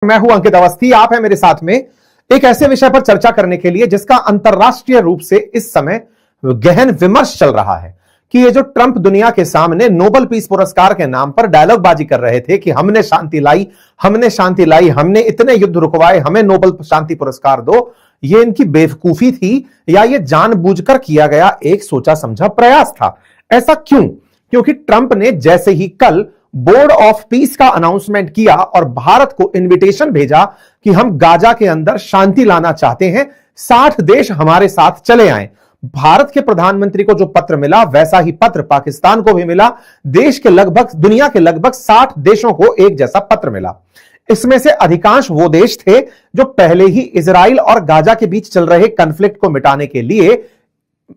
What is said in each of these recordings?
मैं हूं अंकित अवस्थी, आप हैं मेरे साथ में एक ऐसे विषय पर चर्चा करने के लिए जिसका अंतरराष्ट्रीय रूप से इस समय गहन विमर्श चल रहा है कि ये जो ट्रंप दुनिया के सामने नोबेल पीस पुरस्कार के नाम पर डायलॉगबाजी कर रहे थे कि हमने शांति लाई, हमने इतने युद्ध रुकवाए, हमें नोबेल शांति पुरस्कार दो, ये इनकी बेवकूफी थी या ये जानबूझकर किया गया एक सोचा समझा प्रयास था। ऐसा क्यों? क्योंकि ट्रंप ने जैसे ही कल बोर्ड ऑफ पीस का अनाउंसमेंट किया और भारत को इनविटेशन भेजा कि हम गाजा के अंदर शांति लाना चाहते हैं, 60 देश हमारे साथ चले आए। भारत के प्रधानमंत्री को जो पत्र मिला वैसा ही पत्र पाकिस्तान को भी मिला। दुनिया के लगभग 60 देशों को एक जैसा पत्र मिला। इसमें से अधिकांश वो देश थे जो पहले ही इजराइल और गाजा के बीच चल रहे कॉन्फ्लिक्ट को मिटाने के लिए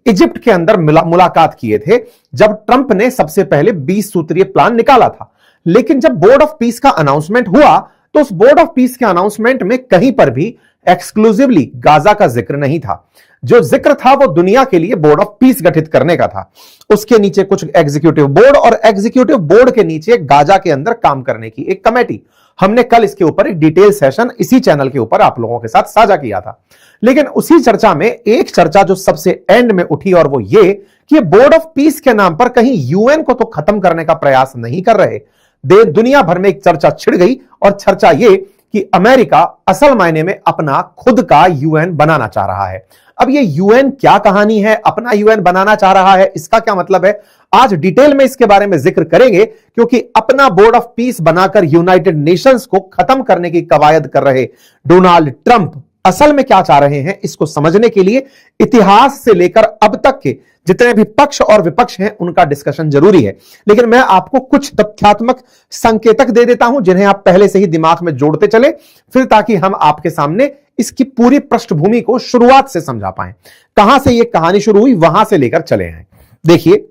इजिप्ट के अंदर मुलाकात किए थे जब ट्रंप ने सबसे पहले 20 सूत्रीय प्लान निकाला था। लेकिन जब बोर्ड ऑफ पीस का अनाउंसमेंट हुआ तो उस बोर्ड ऑफ पीस के अनाउंसमेंट में कहीं पर भी एक्सक्लूसिवली गाजा का जिक्र नहीं था। जो जिक्र था वो दुनिया के लिए बोर्ड ऑफ पीस गठित करने का था। उसके नीचे कुछ एग्जीक्यूटिव बोर्ड और एग्जीक्यूटिव बोर्ड के नीचे गाजा के अंदर काम करने की एक कमेटी। हमने कल इसके ऊपर एक डिटेल सेशन इसी चैनल के ऊपर आप लोगों के साथ साझा किया था। लेकिन उसी चर्चा में एक चर्चा जो सबसे एंड में उठी और वो ये कि बोर्ड ऑफ पीस के नाम पर कहीं यूएन को तो खत्म करने का प्रयास नहीं कर रहे। दुनिया भर में एक चर्चा छिड़ गई और चर्चा ये कि अमेरिका असल मायने में अपना खुद का यूएन बनाना चाह रहा है। अब ये यूएन क्या कहानी है, अपना यूएन बनाना चाह रहा है, इसका क्या मतलब है, आज डिटेल में इसके बारे में जिक्र करेंगे। क्योंकि अपना बोर्ड ऑफ पीस बनाकर यूनाइटेड नेशंस को खत्म करने की कवायद कर रहे डोनाल्ड ट्रंप असल में क्या चाह रहे हैं, इसको समझने के लिए इतिहास से लेकर अब तक के जितने भी पक्ष और विपक्ष हैं उनका डिस्कशन जरूरी है। लेकिन मैं आपको कुछ तथ्यात्मक संकेतक दे देता हूं जिन्हें आप पहले से ही दिमाग में जोड़ते चले, फिर ताकि हम आपके सामने इसकी पूरी पृष्ठभूमि को शुरुआत से समझा पाएं। कहां से यह कहानी शुरू हुई वहां से लेकर चले आए। देखिए,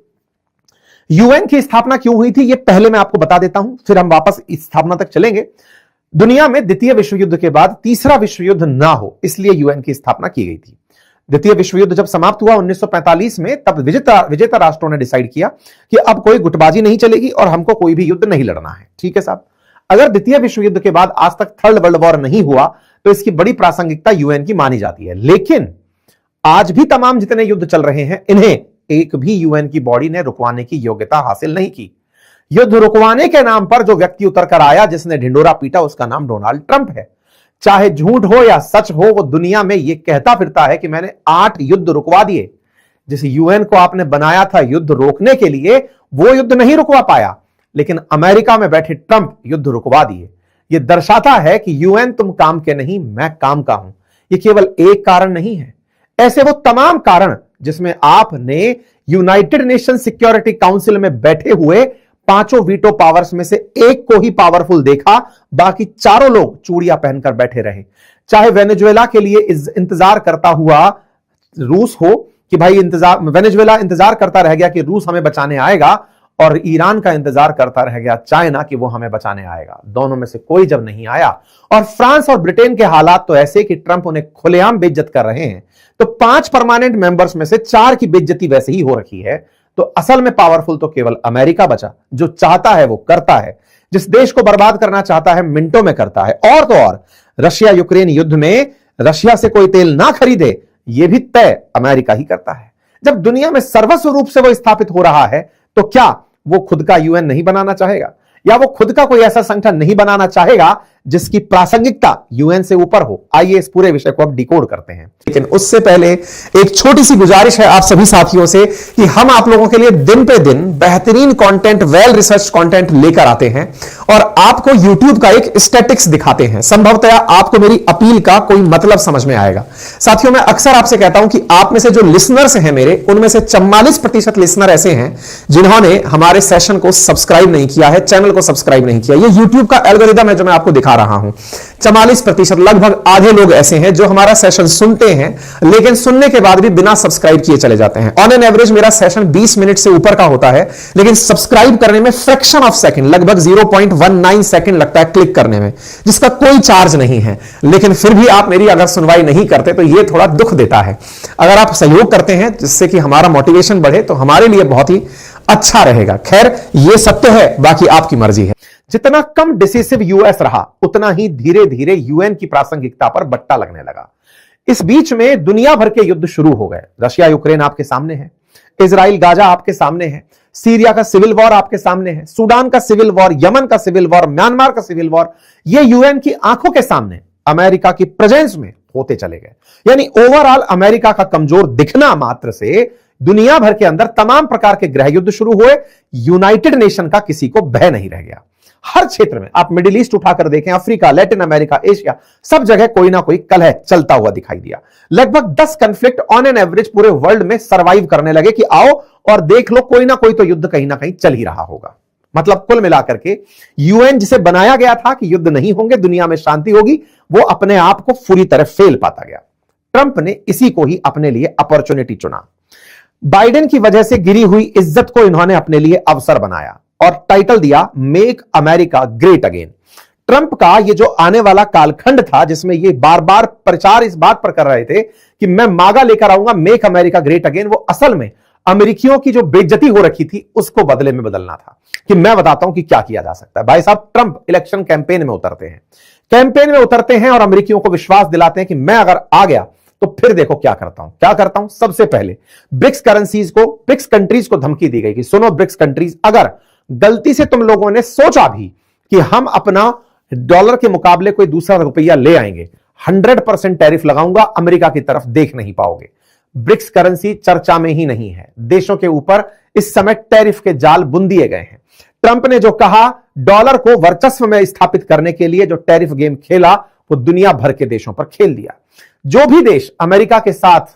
यूएन की स्थापना क्यों हुई थी, यह पहले मैं आपको बता देता हूं, फिर हम वापस स्थापना तक चलेंगे। दुनिया में द्वितीय विश्व युद्ध के बाद तीसरा विश्व युद्ध ना हो इसलिए यूएन की स्थापना की गई थी। द्वितीय विश्व युद्ध जब समाप्त हुआ 1945 में, तब विजेता राष्ट्रों ने डिसाइड किया कि अब कोई गुटबाजी नहीं चलेगी और हमको कोई भी युद्ध नहीं लड़ना है। ठीक है साहब, अगर द्वितीय विश्व युद्ध के बाद आज तक थर्ड वर्ल्ड वॉर नहीं हुआ तो इसकी बड़ी प्रासंगिकता यूएन की मानी जाती है। लेकिन आज भी तमाम जितने युद्ध चल रहे हैं इन्हें एक भी यूएन की बॉडी ने रुकवाने की योग्यता हासिल नहीं की। युद्ध रुकवाने के नाम पर जो व्यक्ति उतर कर आया, जिसने ढिंडोरा पीटा, उसका नाम डोनाल्ड ट्रंप है। चाहे झूठ हो या सच हो, वो दुनिया में यह कहता फिरता है कि मैंने 8 युद्ध रुकवा दिए। जिस यूएन को आपने बनाया था युद्ध रोकने के लिए, वो युद्ध नहीं रुकवा पाया, लेकिन अमेरिका में बैठे ट्रंप युद्ध रुकवा दिए। यह दर्शाता है कि यूएन तुम काम के नहीं, मैं काम का हूं। यह केवल एक कारण नहीं है, ऐसे वो तमाम कारण जिसमें आपने यूनाइटेड नेशन सिक्योरिटी काउंसिल में बैठे हुए 5 वीटो पावर्स में से एक को ही पावरफुल देखा, बाकी चारों लोग चूड़ियां पहनकर बैठे रहे। चाहे वेनेजुएला के लिए इंतजार करता हुआ रूस हो कि भाई वेनेजुएला इंतजार करता रह गया कि रूस हमें बचाने आएगा, और ईरान का इंतजार करता रह गया चाइना कि वो हमें बचाने आएगा। दोनों में से कोई जब नहीं आया, और फ्रांस और ब्रिटेन के हालात तो ऐसे कि ट्रंप उन्हें खुलेआम बेइज्जत कर रहे हैं, तो 5 परमानेंट मेंबर्स में से 4 की बेइज्जती वैसे ही हो रखी है। तो असल में पावरफुल तो केवल अमेरिका बचा, जो चाहता है वो करता है, जिस देश को बर्बाद करना चाहता है मिनटों में करता है। और तो और रशिया यूक्रेन युद्ध में रशिया से कोई तेल ना खरीदे, यह भी तय अमेरिका ही करता है। जब दुनिया में सर्वस्व रूप से वो स्थापित हो रहा है, तो क्या वो खुद का यूएन नहीं बनाना चाहेगा, या वो खुद का कोई ऐसा संगठन नहीं बनाना चाहेगा जिसकी प्रासंगिकता यूएन से ऊपर हो? आइए इस पूरे विषय को अब डिकोड करते हैं। लेकिन उससे पहले एक छोटी सी गुजारिश है आप सभी साथियों से कि हम आप लोगों के लिए दिन पे दिन बेहतरीन कंटेंट, वेल रिसर्च कंटेंट लेकर आते हैं और आपको यूट्यूब का एक स्टैटिक्स दिखाते हैं। संभवतः आपको मेरी अपील का कोई मतलब समझ में आएगा। साथियों, मैं अक्सर आपसे कहता हूं कि आप में से जो लिसनर्स हैं मेरे, उनमें से 44% लिसनर ऐसे हैं जिन्होंने हमारे सेशन को सब्सक्राइब नहीं किया है, चैनल को सब्सक्राइब नहीं किया। ये यूट्यूब का एल्गोरिदम है जो मैं आपको दिखा रहा हूं। 44%, लगभग आधे लोग ऐसे हैं जो हमारा सेशन सुनते हैं लेकिन सुनने के बाद भी बिना सब्सक्राइब किए चले जाते हैं। ऑन एन एवरेज मेरा सेशन 20 मिनट से ऊपर का होता है, लेकिन सब्सक्राइब करने में फ्रैक्शन ऑफ सेकंड, लगभग 0.19 सेकंड लगता है क्लिक करने में, जिसका कोई चार्ज नहीं है। लेकिन फिर भी आप मेरी अगर सुनवाई नहीं करते तो यह थोड़ा दुख देता है। अगर आप सहयोग करते हैं जिससे कि हमारा मोटिवेशन बढ़े तो हमारे लिए बहुत ही अच्छा रहेगा। खैर, यह सत्य है, बाकी आपकी मर्जी है। जितना कम डिसिसिव यूएस रहा, उतना ही धीरे धीरे यूएन की प्रासंगिकता पर बट्टा लगने लगा। इस बीच में दुनिया भर के युद्ध शुरू हो गए। रशिया यूक्रेन आपके सामने है, इजराइल गाजा आपके सामने है, सीरिया का सिविल वॉर आपके सामने है, सूडान का सिविल वॉर, यमन का सिविल वॉर, म्यांमार का सिविल वॉर, ये यूएन की आंखों के सामने अमेरिका की प्रेजेंस में होते चले गए। यानी ओवरऑल अमेरिका का कमजोर दिखना मात्र से दुनिया भर के अंदर तमाम प्रकार के गृह युद्ध शुरू हुए। यूनाइटेड नेशन का किसी को भय नहीं रह गया। हर क्षेत्र में आप मिडिल ईस्ट उठाकर देखें, अफ्रीका, लैटिन अमेरिका, एशिया, सब जगह कोई ना कोई कलह चलता हुआ दिखाई दिया। लगभग 10 कन्फ्लिक्ट ऑन एन एवरेज पूरे वर्ल्ड में सरवाइव करने लगे कि आओ और देख लो, कोई ना कोई तो युद्ध कहीं ना कहीं चल ही रहा होगा। मतलब कुल मिलाकर के यूएन जिसे बनाया गया था कि युद्ध नहीं होंगे, दुनिया में शांति होगी, वो अपने आप को पूरी तरह फेल पाता गया। ट्रंप ने इसी को ही अपने लिए अपॉर्चुनिटी चुना। बाइडेन की वजह से गिरी हुई इज्जत को इन्होंने अपने लिए अवसर बनाया और टाइटल दिया make America great again. Trump का ये जो आने वाला कालखंड था, जिसमें ये बार बार प्रचार इस बात पर कर रहे थे कि मैं मागा लेकर आऊंगा, मेक अमेरिका ग्रेट अगेन, वो असल में अमेरिकियों की जो बेइज्जती हो रखी थी उसको बदले में बदलना था कि मैं बताता हूं कि क्या किया जा सकता है। भाई साहब, ट्रंप इलेक्शन कैंपेन में उतरते हैं और अमेरिकियों को विश्वास दिलाते हैं कि मैं अगर आ गया तो फिर देखो क्या करता हूं। सबसे पहले ब्रिक्स कंट्रीज को धमकी दी गई कि सुनो ब्रिक्स कंट्रीज, अगर गलती से तुम लोगों ने सोचा भी कि हम अपना डॉलर के मुकाबले कोई दूसरा रुपया ले आएंगे, 100% टैरिफ लगाऊंगा, अमेरिका की तरफ देख नहीं पाओगे। ब्रिक्स करेंसी चर्चा में ही नहीं है। देशों के ऊपर इस समय टैरिफ के जाल बुन दिए गए हैं। ट्रंप ने जो कहा, डॉलर को वर्चस्व में स्थापित करने के लिए जो टैरिफ गेम खेला, वो दुनिया भर के देशों पर खेल दिया। जो भी देश अमेरिका के साथ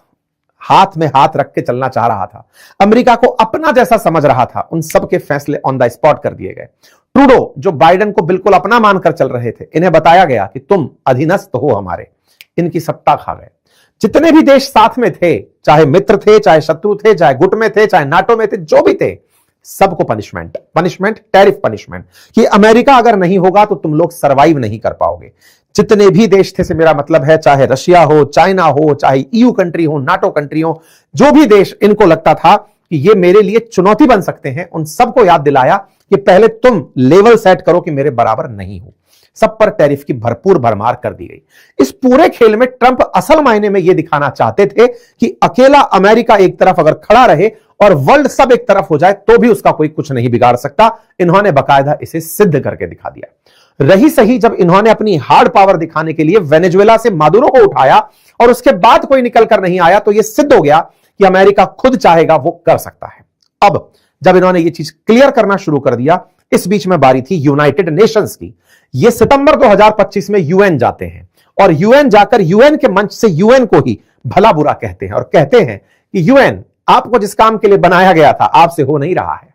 हाथ में हाथ रख के चलना चाह रहा था, अमेरिका को अपना जैसा समझ रहा था, उन सब के फैसले ऑन द स्पॉट कर दिए गए। ट्रूडो जो बाइडेन को बिल्कुल अपना मानकर चल रहे थे, इन्हें बताया गया कि तुम अधीनस्थ हो हमारे, इनकी सत्ता खा गए। जितने भी देश साथ में थे, चाहे मित्र थे, चाहे शत्रु थे, चाहे गुट में थे, चाहे नाटो में थे, जो भी थे, सबको पनिशमेंट, टैरिफ पनिशमेंट कि अमेरिका अगर नहीं होगा तो तुम लोग सरवाइव नहीं कर पाओगे। जितने भी देश थे से मेरा मतलब है, चाहे रशिया हो, चाइना हो, चाहे ईयू कंट्री हो, नाटो कंट्री हो, जो भी देश इनको लगता था कि ये मेरे लिए चुनौती बन सकते हैं, उन सबको याद दिलाया कि पहले तुम लेवल सेट करो कि मेरे बराबर नहीं हो। सब पर टैरिफ की भरपूर भरमार कर दी गई। इस पूरे खेल में ट्रंप असल मायने में यह दिखाना चाहते थे कि अकेला अमेरिका एक तरफ अगर खड़ा रहे और वर्ल्ड सब एक तरफ हो जाए तो भी उसका कोई कुछ नहीं बिगाड़ सकता। इन्होंने बाकायदा इसे सिद्ध करके दिखा दिया। रही सही जब इन्होंने अपनी हार्ड पावर दिखाने के लिए वेनेजुएला से मादुरो को उठाया और उसके बाद कोई निकल कर नहीं आया, तो यह सिद्ध हो गया कि अमेरिका खुद चाहेगा वो कर सकता है। अब जब इन्होंने ये चीज क्लियर करना शुरू कर दिया, इस बीच में बारी थी यूनाइटेड नेशंस की। ये सितंबर 2025 में यूएन जाते हैं और यूएन जाकर यूएन के मंच से यूएन को ही भला बुरा कहते हैं और कहते हैं कि यूएन आपको जिस काम के लिए बनाया गया था आपसे हो नहीं रहा है।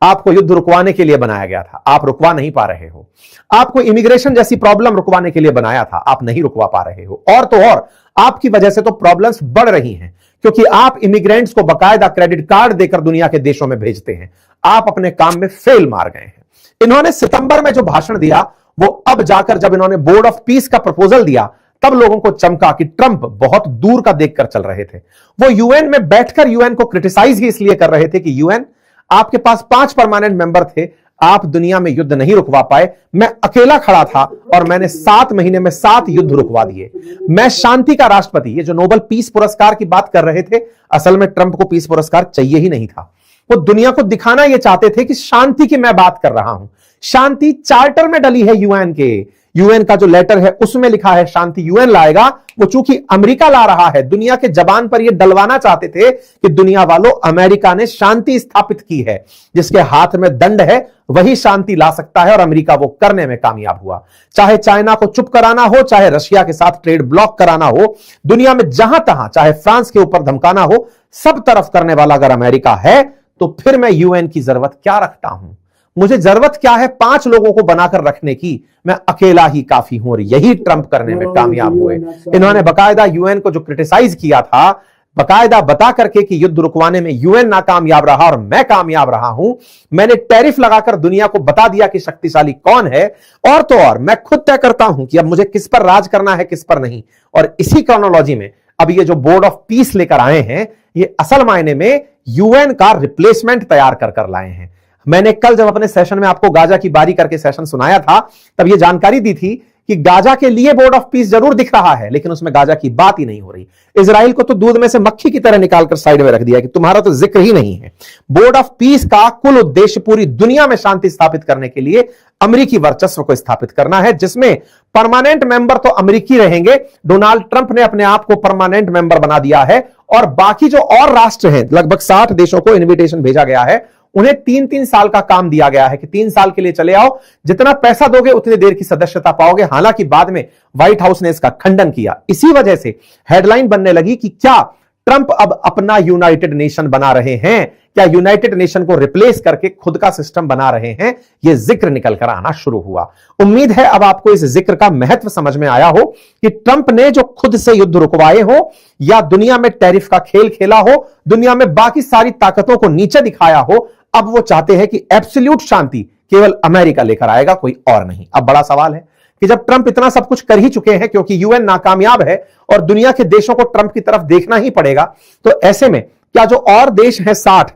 आपको युद्ध रुकवाने के लिए बनाया गया था, आप रुकवा नहीं पा रहे हो। आपको इमिग्रेशन जैसी प्रॉब्लम रुकवाने के लिए बनाया था, आप नहीं रुकवा पा रहे हो। और तो और आपकी वजह से तो प्रॉब्लम्स बढ़ रही हैं, क्योंकि आप इमिग्रेंट्स को बकायदा क्रेडिट कार्ड देकर दुनिया के देशों में भेजते हैं। आप अपने काम में फेल मार गए हैं। इन्होंने सितंबर में जो भाषण दिया, वो अब जाकर जब इन्होंने बोर्ड ऑफ पीस का प्रपोजल दिया, तब लोगों को चमका कि ट्रंप बहुत दूर का देखकर चल रहे थे। वो यूएन में बैठकर यूएन को क्रिटिसाइज ही इसलिए कर रहे थे कि यूएन, आपके पास 5 परमानेंट मेंबर थे, आप दुनिया में युद्ध नहीं रुकवा पाए। मैं अकेला खड़ा था और मैंने 7 महीने में 7 युद्ध रुकवा दिए। मैं शांति का राष्ट्रपति। ये जो नोबेल पीस पुरस्कार की बात कर रहे थे, असल में ट्रंप को पीस पुरस्कार चाहिए ही नहीं था। वो दुनिया को दिखाना यह चाहते थे कि शांति की मैं बात कर रहा हूं। शांति चार्टर में डली है यूएन के। यूएन का जो लेटर है उसमें लिखा है शांति यूएन लाएगा। वो चूंकि अमेरिका ला रहा है, दुनिया के जबान पर ये डलवाना चाहते थे कि दुनिया वालों, अमेरिका ने शांति स्थापित की है। जिसके हाथ में दंड है वही शांति ला सकता है, और अमेरिका वो करने में कामयाब हुआ। चाहे चाइना को चुप कराना हो, चाहे रशिया के साथ ट्रेड ब्लॉक कराना हो, दुनिया में जहां तहां, चाहे फ्रांस के ऊपर धमकाना हो, सब तरफ करने वाला अगर अमेरिका है, तो फिर मैं यूएन की जरूरत क्या रखता हूं? मुझे जरूरत क्या है 5 लोगों को बनाकर रखने की? मैं अकेला ही काफी हूं। और यही ट्रंप करने में कामयाब हुए। इन्होंने बकायदा यूएन को जो क्रिटिसाइज किया था, बकायदा बता करके कि युद्ध रुकवाने में यूएन नाकामयाब रहा और मैं कामयाब रहा हूं। मैंने टैरिफ लगाकर दुनिया को बता दिया कि शक्तिशाली कौन है, और तो और मैं खुद तय करता हूं कि अब मुझे किस पर राज करना है, किस पर नहीं। और इसी क्रोनोलॉजी में अब ये जो बोर्ड ऑफ पीस लेकर आए हैं, ये असल मायने में यूएन का रिप्लेसमेंट तैयार कर लाए हैं। मैंने कल जब अपने सेशन में आपको गाजा की बारी करके सेशन सुनाया था, तब यह जानकारी दी थी कि गाजा के लिए बोर्ड ऑफ पीस जरूर दिख रहा है, लेकिन उसमें गाजा की बात ही नहीं हो रही। इजराइल को तो दूध में से मक्खी की तरह निकालकर साइड में रख दिया कि तुम्हारा तो जिक्र ही नहीं है। बोर्ड ऑफ पीस का कुल उद्देश्य पूरी दुनिया में शांति स्थापित करने के लिए अमेरिकी वर्चस्व को स्थापित करना है, जिसमें परमानेंट मेंबर तो अमेरिकी रहेंगे। डोनाल्ड ट्रंप ने अपने आप को परमानेंट मेंबर बना दिया है और बाकी जो और राष्ट्र हैं, लगभग 60 देशों को इन्विटेशन भेजा गया है, उन्हें 3-3 साल का काम दिया गया है कि 3 साल के लिए चले आओ, जितना पैसा दोगे उतनी देर की सदस्यता पाओगे। हालांकि बाद में व्हाइट हाउस ने इसका खंडन किया। इसी वजह से हेडलाइन बनने लगी कि क्या ट्रंप अब अपना यूनाइटेड नेशन बना रहे हैं, क्या यूनाइटेड नेशन को रिप्लेस करके खुद का सिस्टम बना रहे हैं। यह जिक्र निकल कर आना शुरू हुआ। उम्मीद है अब आपको इस जिक्र का महत्व समझ में आया हो कि ट्रंप ने जो खुद से युद्ध रुकवाए हो या दुनिया में टैरिफ का खेल खेला हो, दुनिया में बाकी सारी ताकतों को नीचे दिखाया हो, अब वो चाहते हैं कि एब्सोल्यूट शांति केवल अमेरिका लेकर आएगा, कोई और नहीं। अब बड़ा सवाल है कि जब ट्रंप इतना सब कुछ कर ही चुके हैं, क्योंकि यूएन नाकामयाब है और दुनिया के देशों को ट्रंप की तरफ देखना ही पड़ेगा, तो ऐसे में क्या जो और देश हैं 60,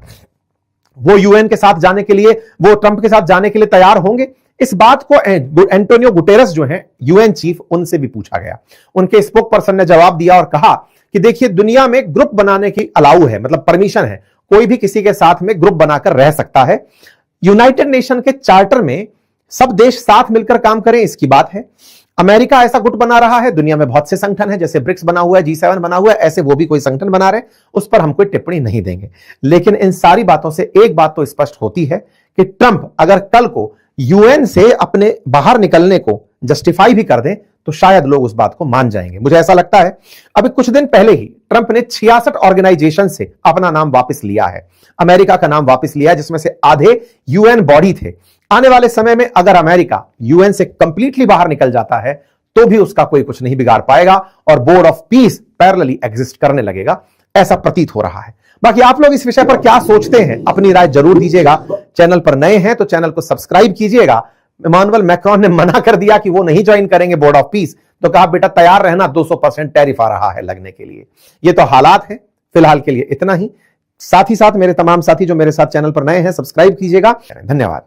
वो यूएन के साथ जाने के लिए, वो ट्रंप के साथ जाने के लिए तैयार होंगे? इस बात को एंटोनियो गुटेरस जो हैं यूएन चीफ, उनसे भी पूछा गया। उनके स्पोक पर्सन ने जवाब दिया और कहा कि देखिए, दुनिया में ग्रुप बनाने की अलाउ है, मतलब परमिशन है, कोई भी किसी के साथ में ग्रुप बनाकर रह सकता है। यूनाइटेड नेशन के चार्टर में सब देश साथ मिलकर काम करें, इसकी बात है। अमेरिका ऐसा गुट बना रहा है, दुनिया में बहुत से संगठन हैं, जैसे ब्रिक्स बना हुआ है, G7 बना हुआ है, ऐसे वो भी कोई संगठन बना रहे, उस पर हम कोई टिप्पणी नहीं देंगे। लेकिन इन सारी बातों से एक बात तो स्पष्ट होती है कि ट्रंप अगर कल को यूएन से अपने बाहर निकलने को जस्टिफाई भी कर दें तो शायद लोग उस बात को मान जाएंगे, मुझे ऐसा लगता है। अभी कुछ दिन पहले ही ट्रंप ने 66 ऑर्गेनाइजेशन से अपना नाम वापस लिया है, अमेरिका का नाम वापस लिया है, जिसमें से आधे यूएन बॉडी थे। आने वाले समय में अगर अमेरिका यूएन से कंप्लीटली बाहर निकल जाता है तो भी उसका कोई कुछ नहीं बिगाड़ पाएगा और board of peace parallelly exist करने लगेगा, ऐसा प्रतीत हो रहा है। बाकी आप लोग इस विषय पर क्या सोचते हैं, अपनी राय जरूर दीजिएगा। चैनल पर नए हैं तो चैनल को सब्सक्राइब कीजिएगा। इमानुएल मैक्रोन ने मना कर दिया कि वो नहीं ज्वाइन करेंगे बोर्ड ऑफ पीस, तो कहा बेटा तैयार रहना, 200% टैरिफ आ रहा है लगने के लिए। ये तो हालात है, फिलहाल के लिए इतना ही। साथ ही साथ मेरे तमाम साथी जो मेरे साथ चैनल पर नए हैं, सब्सक्राइब कीजिएगा। धन्यवाद।